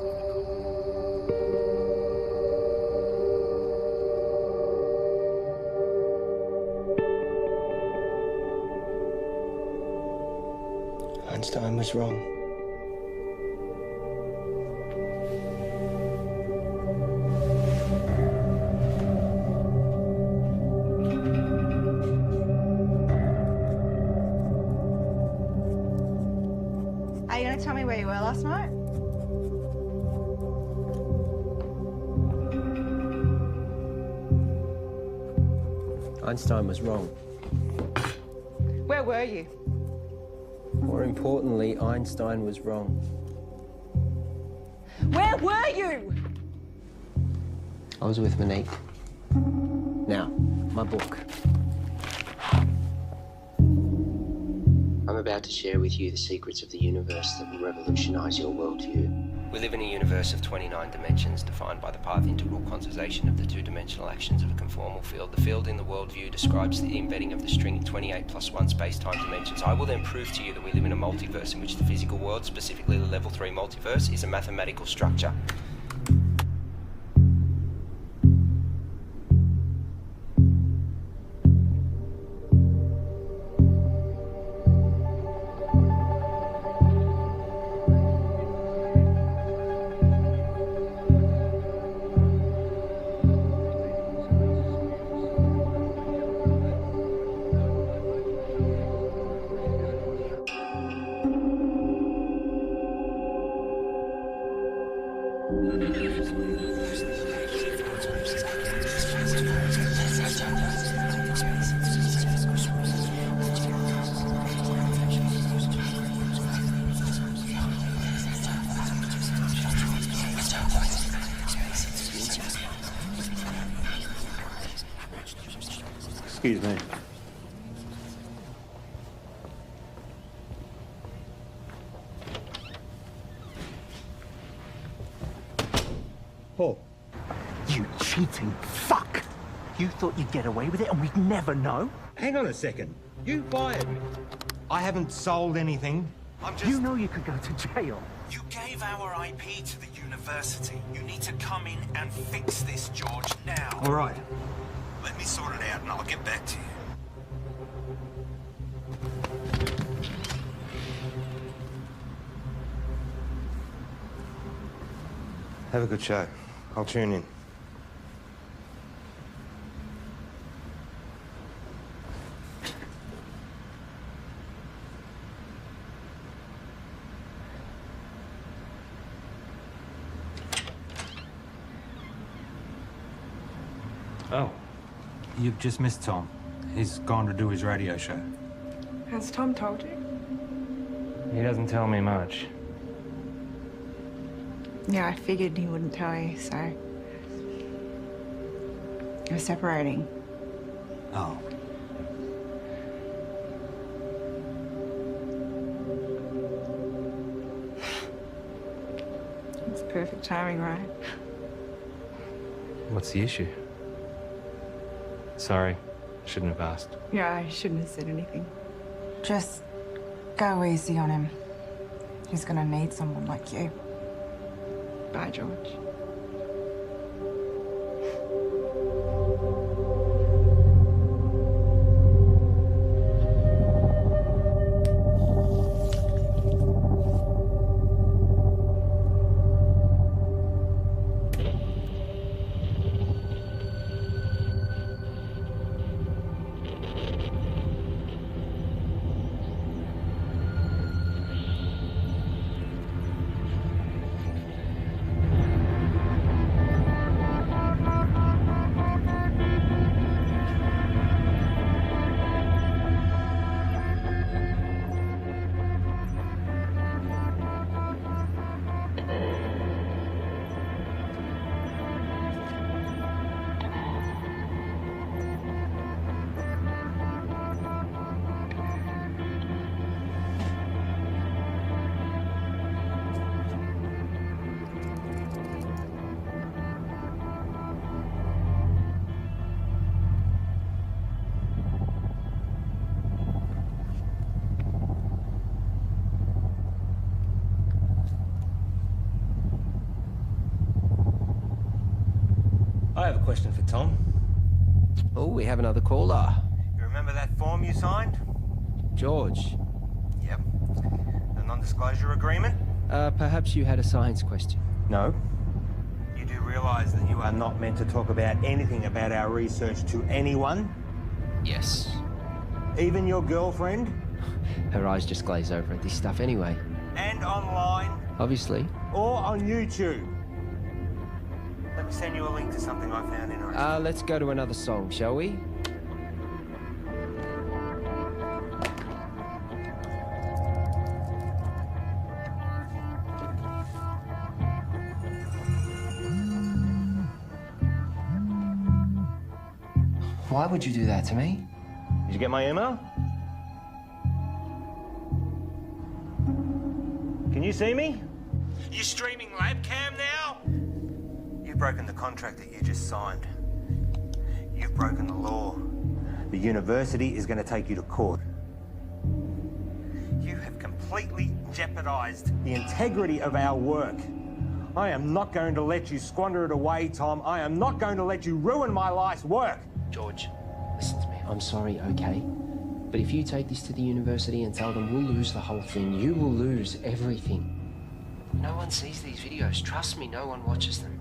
colony. Einstein was wrong. Are you going to tell me where you were last night? Einstein was wrong. Where were you? More importantly, Einstein was wrong. Where were you? I was with Monique. Now, my book. I'm about to share with you the secrets of the universe that will revolutionize your worldview. We live in a universe of 29 dimensions defined by the path integral quantization of the two-dimensional actions of a conformal field. The field in the worldview describes the embedding of the string in 28 plus 1 space-time dimensions. I will then prove to you that we live in a multiverse in which the physical world, specifically the level 3 multiverse, is a mathematical structure. Excuse me. Paul. You cheating fuck! You thought you'd get away with it and we'd never know? Hang on a second. You fired me. I haven't sold anything. I'm just... You know you could go to jail. You gave our IP to the university. You need to come in and fix this, George, now. All right. Let me sort it out and I'll get back to you. Have a good show. I'll tune in. Oh, you've just missed Tom. He's gone to do his radio show. Has Tom told you? He doesn't tell me much. Yeah, I figured he wouldn't tell you, so... We're separating. Oh. It's perfect timing, right? What's the issue? Sorry, shouldn't have asked. Yeah, I shouldn't have said anything. Just go easy on him. He's gonna need someone like you. Bye, George. I have a question for Tom. Oh, we have another caller. You remember that form you signed? George. Yep. The non-disclosure agreement? Perhaps you had a science question. No. You do realise that you are not meant to talk about anything about our research to anyone? Yes. Even your girlfriend? Her eyes just glaze over at this stuff anyway. And online? Obviously. Or on YouTube? Let me send you a link to something I found interesting. Let's go to another song, shall we? Why would you do that to me? Did you get my email? Can you see me? You streaming labcam now? You've broken the contract that you just signed. You've broken the law. The university is going to take you to court. You have completely jeopardized the integrity of our work. I am not going to let you squander it away, Tom. I am not going to let you ruin my life's work. George, listen to me. I'm sorry, okay? But if you take this to the university and tell them we'll lose the whole thing, you will lose everything. No one sees these videos. Trust me, no one watches them.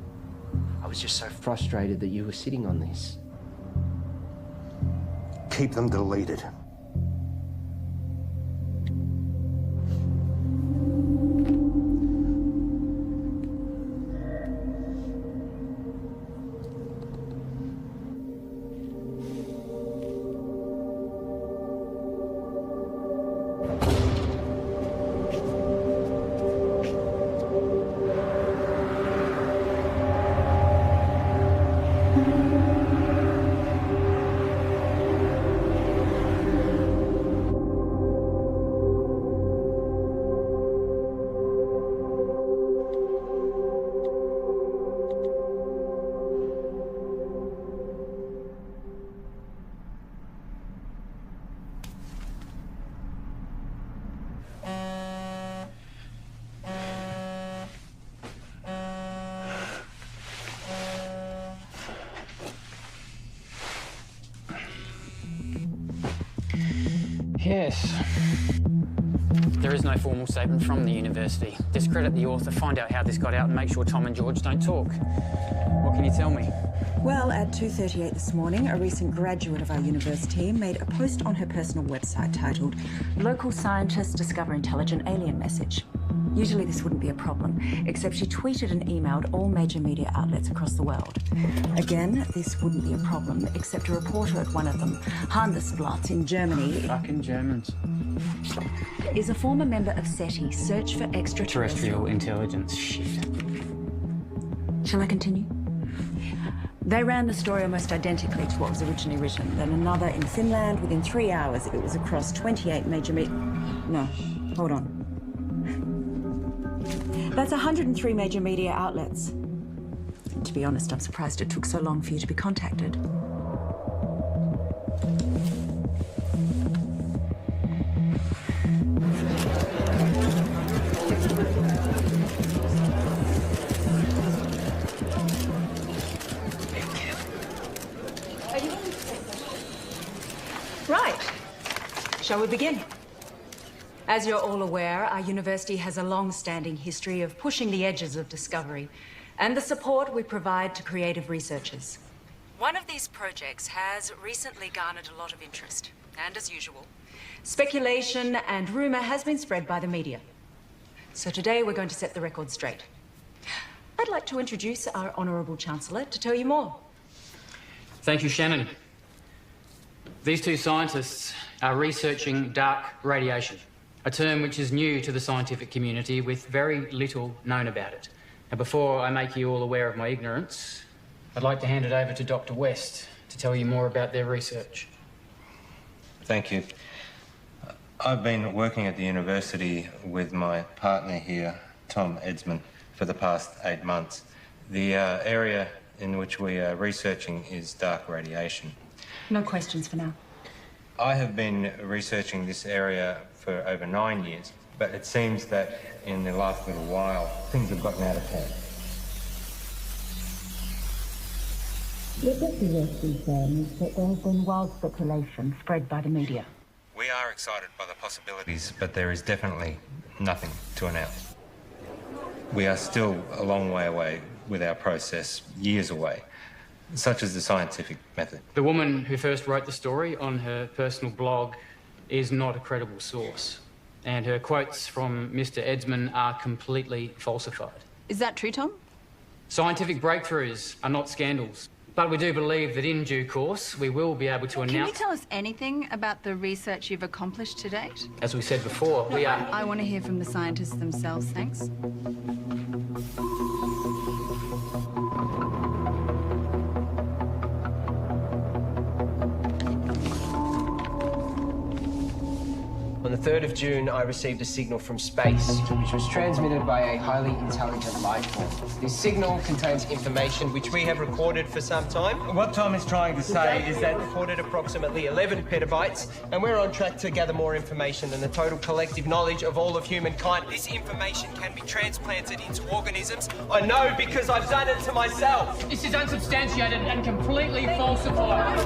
I was just so frustrated that you were sitting on this. Keep them deleted. Yes. There is no formal statement from the university. Discredit the author, find out how this got out, and make sure Tom and George don't talk. What can you tell me? Well, at 2:38 this morning, a recent graduate of our university made a post on her personal website titled "Local Scientists Discover Intelligent Alien Message." Usually this wouldn't be a problem, except she tweeted and emailed all major media outlets across the world. Again, this wouldn't be a problem, except a reporter at one of them, Handelsblatt in Germany... Fucking Germans. ...is a former member of SETI, Search for Terrestrial Intelligence. Shit. Shall I continue? They ran the story almost identically to what was originally written. Then another in Finland. Within 3 hours, it was across 28 major No, hold on. That's 103 major media outlets. And to be honest, I'm surprised it took so long for you to be contacted. Right. Shall we begin? As you're all aware, our university has a long-standing history of pushing the edges of discovery and the support we provide to creative researchers. One of these projects has recently garnered a lot of interest, and as usual, speculation and rumor has been spread by the media. So today we're going to set the record straight. I'd like to introduce our Honourable Chancellor to tell you more. Thank you, Shannon. These two scientists are researching dark radiation, a term which is new to the scientific community with very little known about it. Now, before I make you all aware of my ignorance, I'd like to hand it over to Dr. West to tell you more about their research. Thank you. I've been working at the university with my partner here, Tom Edsman, for the past 8 months. The area in which we are researching is dark radiation. No questions for now. I have been researching this area for over 9 years, but it seems that in the last little while, things have gotten out of hand. What Dr. West is saying is that there has been wild speculation spread by the media. We are excited by the possibilities, but there is definitely nothing to announce. We are still a long way away with our process, years away, such as the scientific method. The woman who first wrote the story on her personal blog is not a credible source, and her quotes from Mr. Edsman are completely falsified. Is that true, Tom? Scientific breakthroughs are not scandals, but we do believe that in due course we will be able to announce... Can you tell us anything about the research you've accomplished to date? As we said before, we are... I want to hear from the scientists themselves, thanks. On the 3rd of June, I received a signal from space, which was transmitted by a highly intelligent life form. This signal contains information which we have recorded for some time. What Tom is trying to say is that recorded approximately 11 petabytes, and we're on track to gather more information than the total collective knowledge of all of humankind. This information can be transplanted into organisms. I know because I've done it to myself. This is unsubstantiated and completely falsified.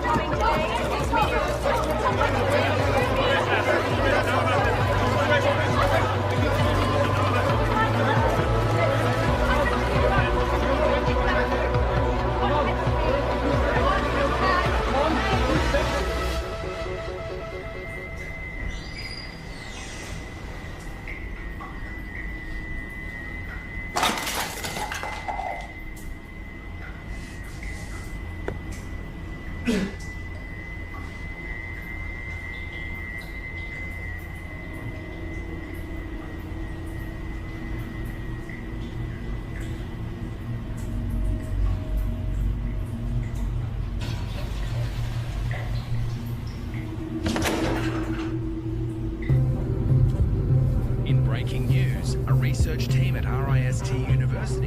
Breaking news, a research team at RIST University.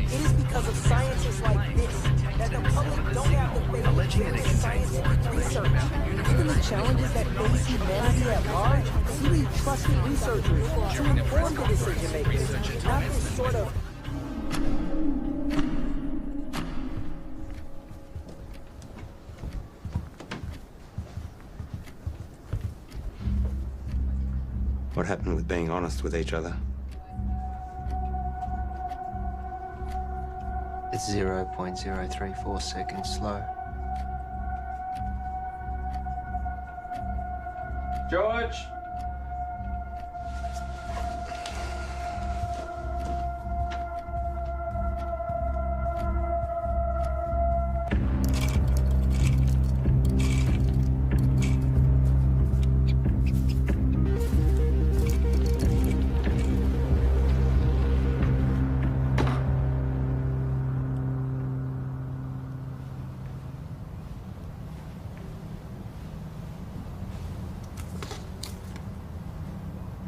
It is because of scientists like this that the public don't have the faith Alleging that it contains research. Given the challenges that face humanity at large, we need trusted researchers to inform the decision makers, not this sort of... What happened with being honest with each other? It's 0.034 seconds slow. George!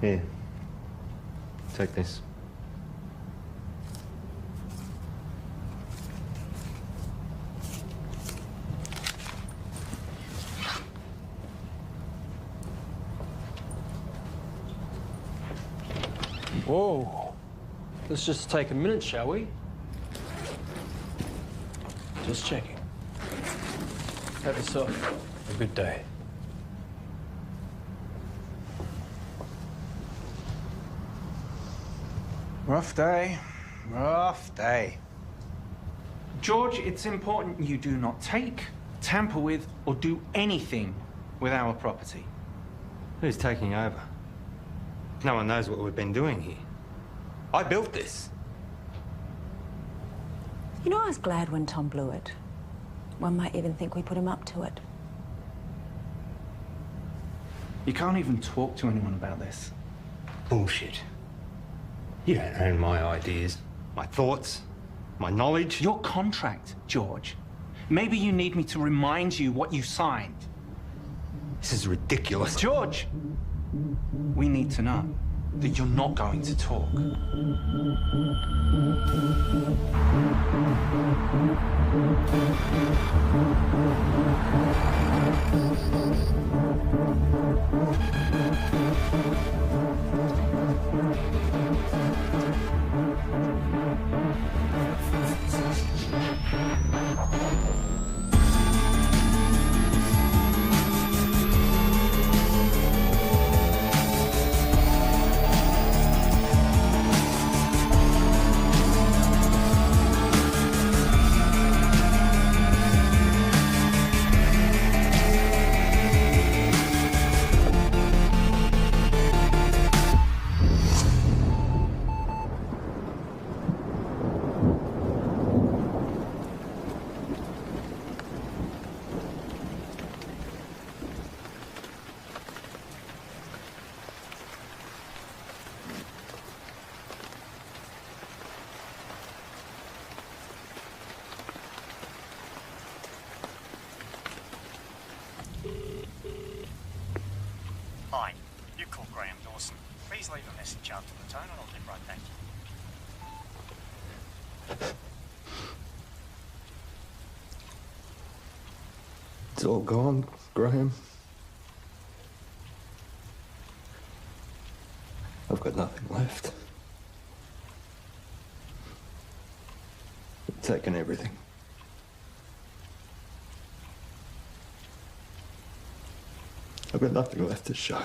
Here. Take this. Whoa. Let's just take a minute, shall we? Just checking. Have yourself a good day. Rough day. Rough day. George, it's important you do not take, tamper with, or do anything with our property. Who's taking over? No one knows what we've been doing here. I built this. You know, I was glad when Tom blew it. One might even think we put him up to it. You can't even talk to anyone about this. Bullshit. You don't own my ideas, my thoughts, my knowledge. Your contract, George. Maybe you need me to remind you what you signed. This is ridiculous. George! We need to know that you're not going to talk. Hi, you called Graham Dawson. Please leave a message after the tone and I'll get right back to you. It's all gone, Graham. I've got nothing left. They've taken everything. I've got nothing left to show.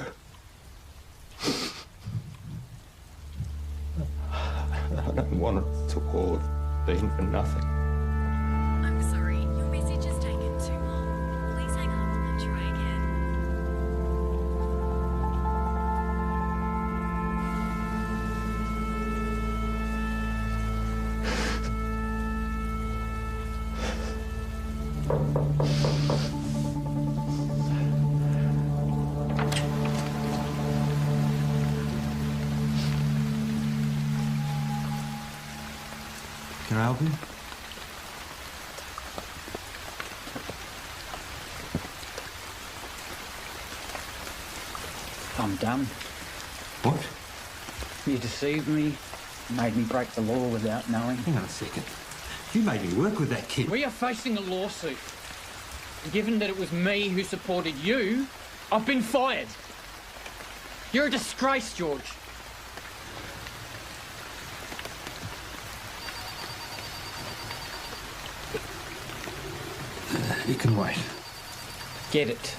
I don't want it to all have been for nothing. I'm sorry, your message has taken too long. Please hang up and try again. Can I help you? I'm done. What? You deceived me, made me break the law without knowing. Hang on a second. You made me work with that kid. We are facing a lawsuit. Given that it was me who supported you, I've been fired. You're a disgrace, George. You can wait. Get it.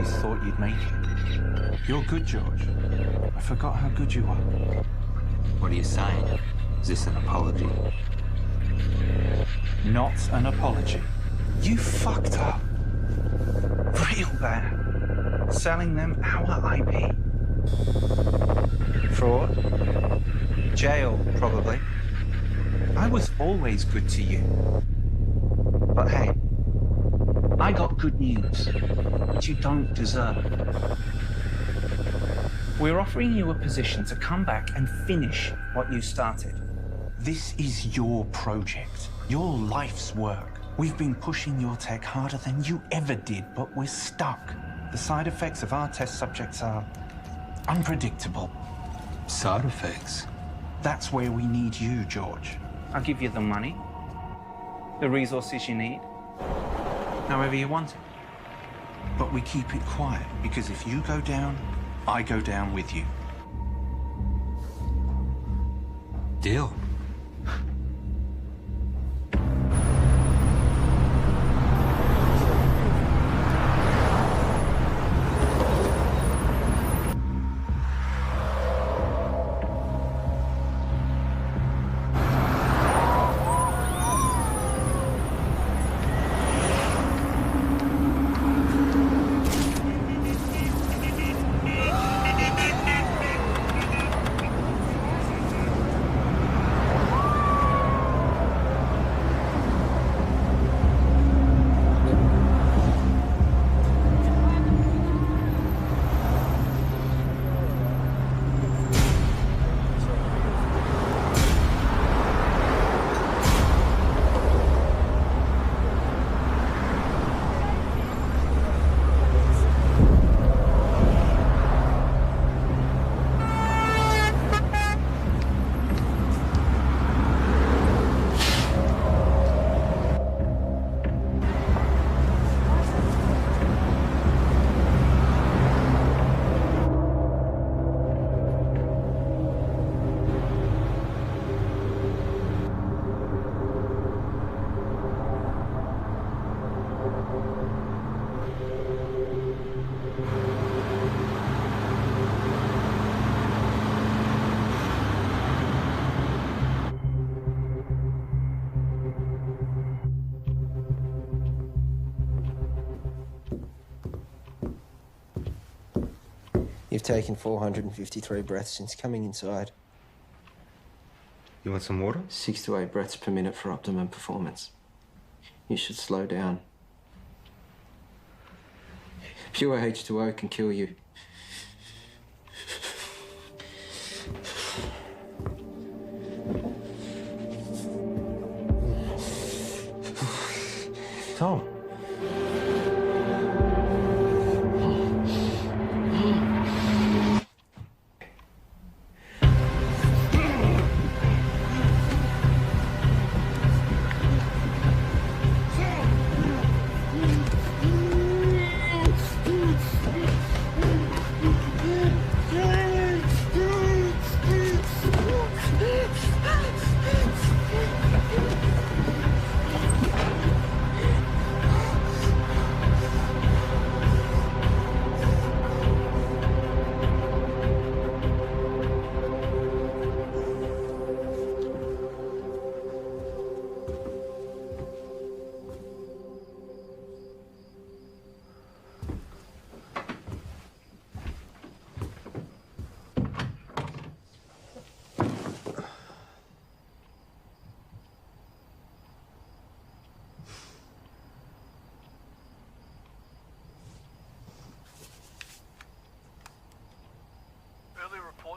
always thought you'd make it. You're good, George. I forgot how good you are. What are you saying? Is this an apology? Not an apology. You fucked up. Real bad. Selling them our IP. Fraud. Jail, probably. I was always good to you. But hey, I got good news, which you don't deserve. We're offering you a position to come back and finish what you started. This is your project, your life's work. We've been pushing your tech harder than you ever did, but we're stuck. The side effects of our test subjects are unpredictable. Side effects? That's where we need you, George. I'll give you the money, the resources you need, however you want it. But we keep it quiet, because if you go down, I go down with you. Deal. You've taken 453 breaths since coming inside. You want some water? 6 to 8 breaths per minute for optimum performance. You should slow down. Pure H2O can kill you. Tom.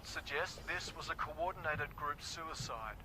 Suggest this was a coordinated group suicide.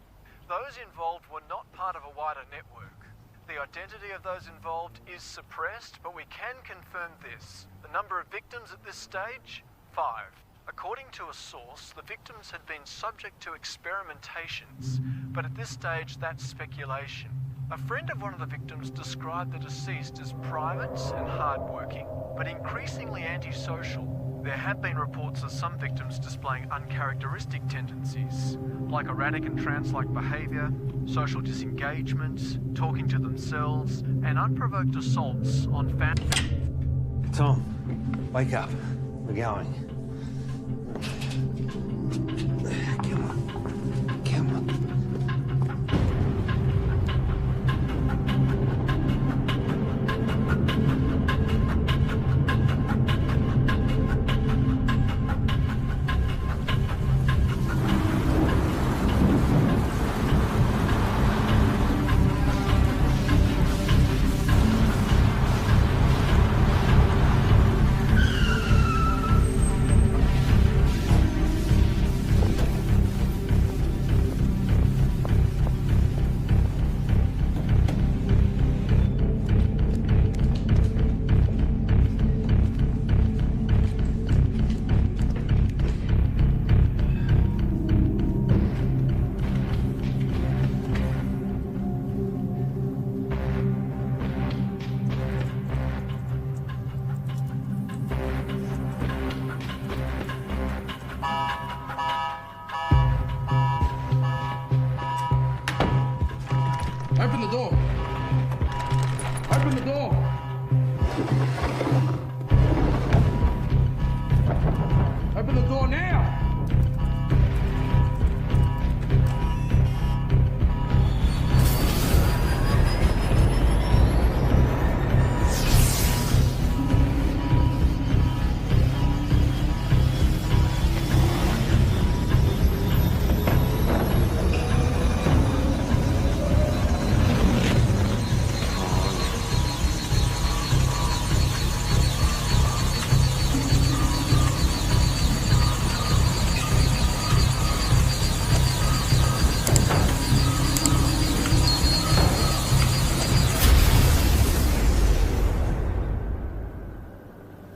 Those involved were not part of a wider network. The identity of those involved is suppressed, but we can confirm this. The number of victims at this stage? 5. According to a source, the victims had been subject to experimentations, but at this stage that's speculation. A friend of one of the victims described the deceased as private and hardworking, but increasingly antisocial. There have been reports of some victims displaying uncharacteristic tendencies, like erratic and trance-like behaviour, social disengagement, talking to themselves, and unprovoked assaults on family. Tom, wake up. We're going. Come on. Come on. Open the door. Open the door. Open the door now.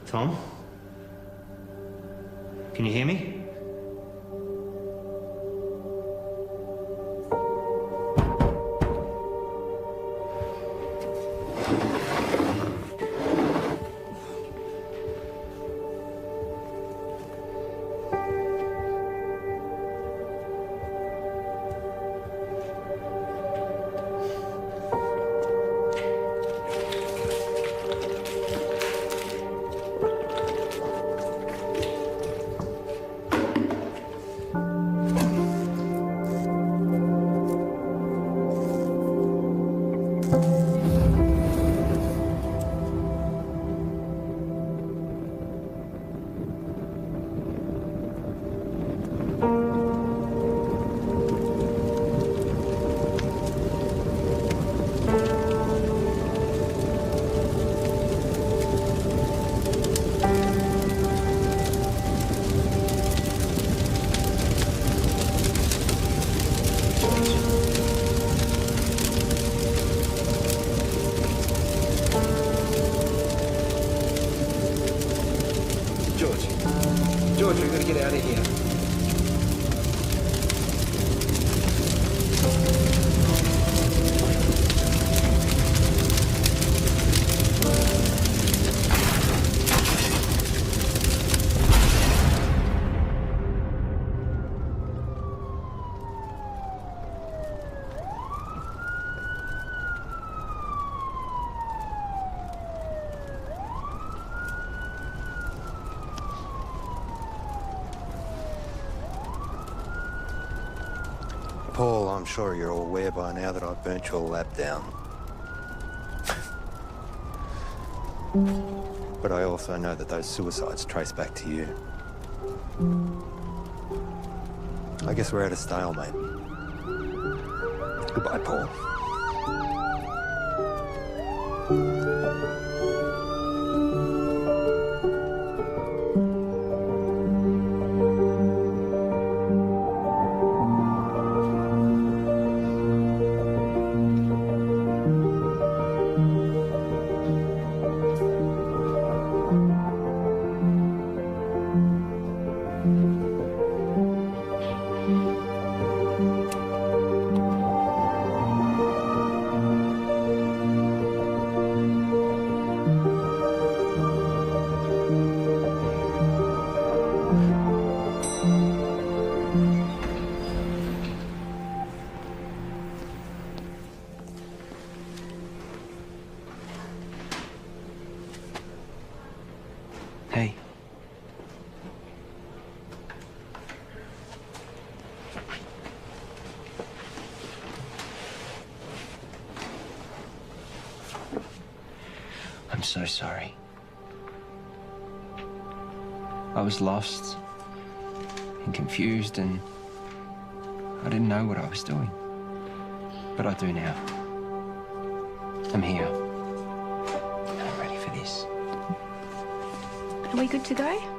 Tom? Can you hear me? George, we've got to get out of here. Paul, I'm sure you're all aware by now that I've burnt your lab down. But I also know that those suicides trace back to you. I guess we're at a stalemate. Goodbye, Paul. I'm so sorry. I was lost and confused, and I didn't know what I was doing. But I do now. I'm here. And I'm ready for this. Are we good to go?